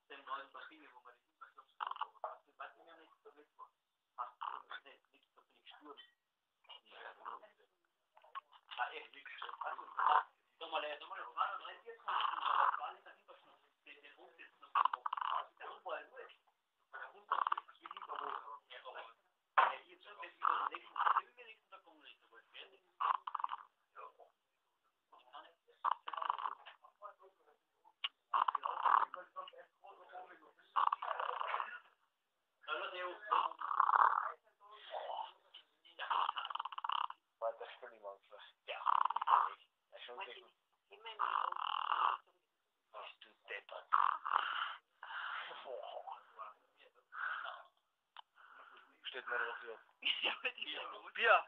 Den neuen Maschine, wo man die Hinterknopf das weiß ich mir nicht, so nicht mal. Nicht, da bin ich gestorben. Ah, echt nichts. Sag mal, 2, 3, 4 Stunden, aber gar nicht der Hinterknopf, den Hund jetzt noch gemacht. Der Hund war ja gut. Der Hund war wie Hinterhoch. Ja, ich jetzt schon, wenn ich über den nächsten Tag kommen nicht, aber es wäre nicht. Weiter stelle ich mal einfach. Ja, Schon gegen. Ach du Deppert. Steht mir drauf hier. Ja, die ist ja gut. Bier!